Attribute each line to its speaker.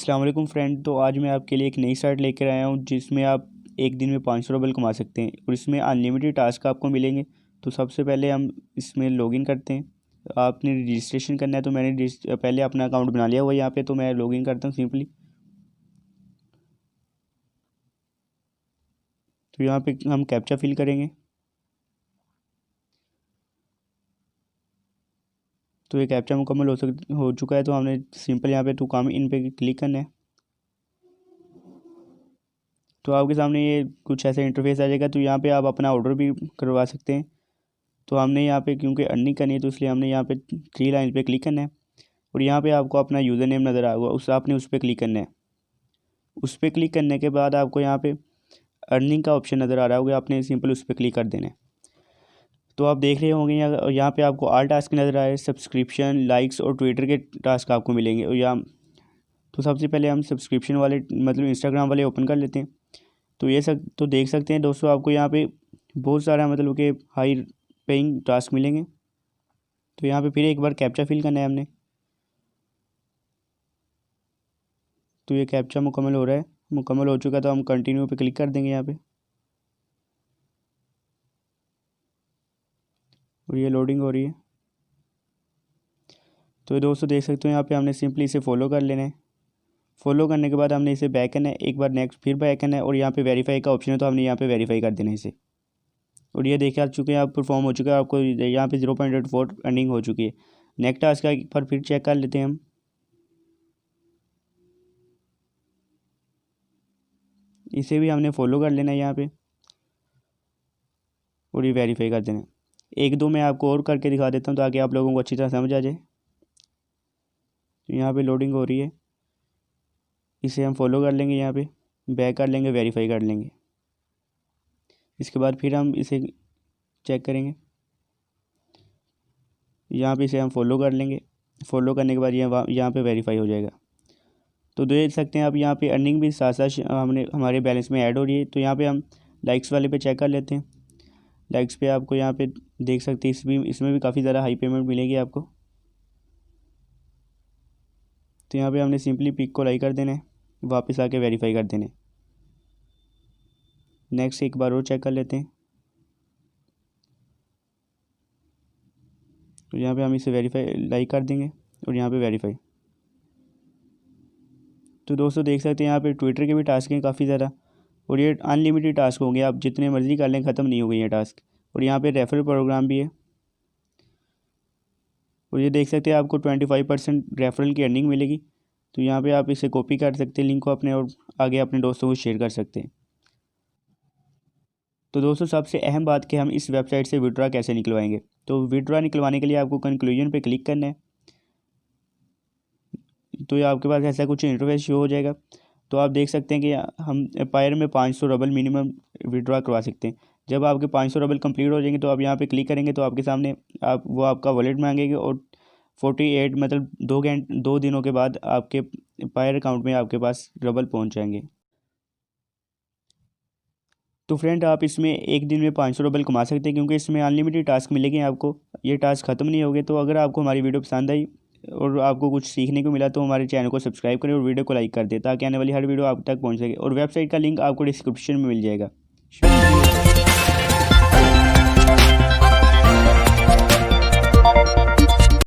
Speaker 1: अस्सलाम वालेकुम फ्रेंड। तो आज मैं आपके लिए एक नई साइट लेकर आया हूँ जिसमें आप एक दिन में 500 रुपये कमा सकते हैं और इसमें अनलिमिटेड टास्क आपको मिलेंगे। तो सबसे पहले हम इसमें लॉगिन करते हैं। आपने रजिस्ट्रेशन करना है, तो मैंने पहले अपना अकाउंट बना लिया हुआ है यहाँ पे। तो मैं लॉगिन करता हूँ सिंपली। तो यहाँ पे हम कैप्चा फिल करेंगे। तो ये कैप्चा मुकम्मल हो चुका है। तो हमने सिंपल यहाँ पे टू कम इन पे क्लिक करना है। तो आपके सामने ये कुछ ऐसा इंटरफेस आ जाएगा। तो यहाँ पे आप अपना ऑर्डर भी करवा सकते हैं। तो हमने यहाँ पे क्योंकि अर्निंग करनी है, तो इसलिए हमने यहाँ पे 3 लाइन पे क्लिक करना है। और यहाँ पे आपको अपना यूज़र नेम नज़र आएगा, आपने उस पर क्लिक करना है। उस पर क्लिक करने के बाद आपको यहाँ पे अर्निंग का ऑप्शन नज़र आ रहा होगा, आपने सिंपल उस पर क्लिक कर देना है। तो आप देख रहे होंगे यहाँ पे आपको ऑल टास्क नज़र आ रहे हैं, सब्सक्रिप्शन, लाइक्स और ट्विटर के टास्क आपको मिलेंगे। और यहाँ तो सबसे पहले हम सब्सक्रिप्शन वाले मतलब इंस्टाग्राम वाले ओपन कर लेते हैं। तो तो देख सकते हैं दोस्तों, आपको यहाँ पे बहुत सारा मतलब कि हाई पेइंग टास्क मिलेंगे। तो यहाँ पे फिर एक बार कैप्चा फिल करना है हमने। तो ये कैप्चा मुकम्मल हो रहा है, मुकम्मल हो चुका है। तो हम कंटिन्यू पे क्लिक कर देंगे यहाँ पे। और ये लोडिंग हो रही है। तो ये दोस्तों देख सकते हो, यहाँ पे हमने सिंपली इसे फॉलो कर लेना है। फॉलो करने के बाद हमने इसे बैक करना है, एक बार नेक्स्ट फिर बैक करना है। और यहाँ पे वेरीफाई का ऑप्शन है, तो हमने यहाँ पे वेरीफाई कर देना है इसे। और ये देखिए आ चुके हैं, आप परफॉर्म हो चुका है। आपको यहाँ पे 0.84 अर्निंग हो चुकी है। नेक्स्ट टास्क का एक बार फिर चेक कर लेते हैं हम। इसे भी हमने फॉलो कर लेना है यहाँ पे। और ये वेरीफाई कर देना है। एक दो मैं आपको और करके दिखा देता हूँ ताकि आप लोगों को अच्छी तरह समझ आ जाए। तो यहाँ पे लोडिंग हो रही है, इसे हम फॉलो कर लेंगे, यहाँ पे बैक कर लेंगे, वेरीफाई कर लेंगे। इसके बाद फिर हम इसे चेक करेंगे। यहाँ पे इसे हम फॉलो कर लेंगे। फॉलो करने के बाद यहाँ पे वेरीफाई हो जाएगा। तो देख सकते हैं आप, यहाँ पे अर्निंग भी साथ साथ हमने हमारे बैलेंस में ऐड हो रही है। तो यहाँ पे हम लाइक्स वाले पे चेक कर लेते हैं। लाइक्स पे आपको यहाँ पे देख सकते हैं, इसमें भी काफ़ी ज़्यादा हाई पेमेंट मिलेगी आपको। तो यहाँ पे हमने सिंपली पिक को लाइक कर देना है, वापस आके वेरीफाई कर देना है। नेक्स्ट एक बार और चेक कर लेते हैं। तो यहाँ पे हम इसे वेरीफाई लाइक कर देंगे और यहाँ पे वेरीफाई। तो दोस्तों देख सकते हैं, यहाँ पे ट्विटर के भी टास्क हैं काफ़ी ज़्यादा। और ये अनलिमिटेड टास्क होंगे, आप जितने मर्ज़ी कर लें, ख़त्म नहीं होंगे ये टास्क। और यहाँ पे रेफरल प्रोग्राम भी है। और ये देख सकते हैं, आपको 25% रेफरल की अर्निंग मिलेगी। तो यहाँ पे आप इसे कॉपी कर सकते हैं लिंक को अपने, और आगे अपने दोस्तों को शेयर कर सकते हैं। तो दोस्तों सबसे अहम बात कि हम इस वेबसाइट से विड्रॉ कैसे निकलवाएंगे। तो विड्रॉ निकलवाने के लिए आपको कंक्लूजन पे क्लिक करना है। तो ये आपके पास ऐसा कुछ इंटरफेस शो हो जाएगा। तो आप देख सकते हैं कि हम पायर में 500 रबल मिनिमम विड्रॉ करवा सकते हैं। जब आपके 500 रबल कंप्लीट हो जाएंगे, तो आप यहाँ पे क्लिक करेंगे, तो आपके सामने वो आपका वॉलेट मांगेंगे। और 48 मतलब 2 दिनों के बाद आपके पायर अकाउंट में आपके पास रबल पहुँच जाएंगे। तो फ्रेंड, आप इसमें एक दिन में 500 रबल कमा सकते हैं, क्योंकि इसमें अनलिमिटेड टास्क मिलेंगे आपको। ये टास्क ख़त्म नहीं होंगे। तो अगर आपको हमारी वीडियो पसंद आई और आपको कुछ सीखने को मिला, तो हमारे चैनल को सब्सक्राइब करें और वीडियो को लाइक कर दें, ताकि आने वाली हर वीडियो आप तक पहुंच सके। और वेबसाइट का लिंक आपको डिस्क्रिप्शन में मिल जाएगा। शुक्रिया।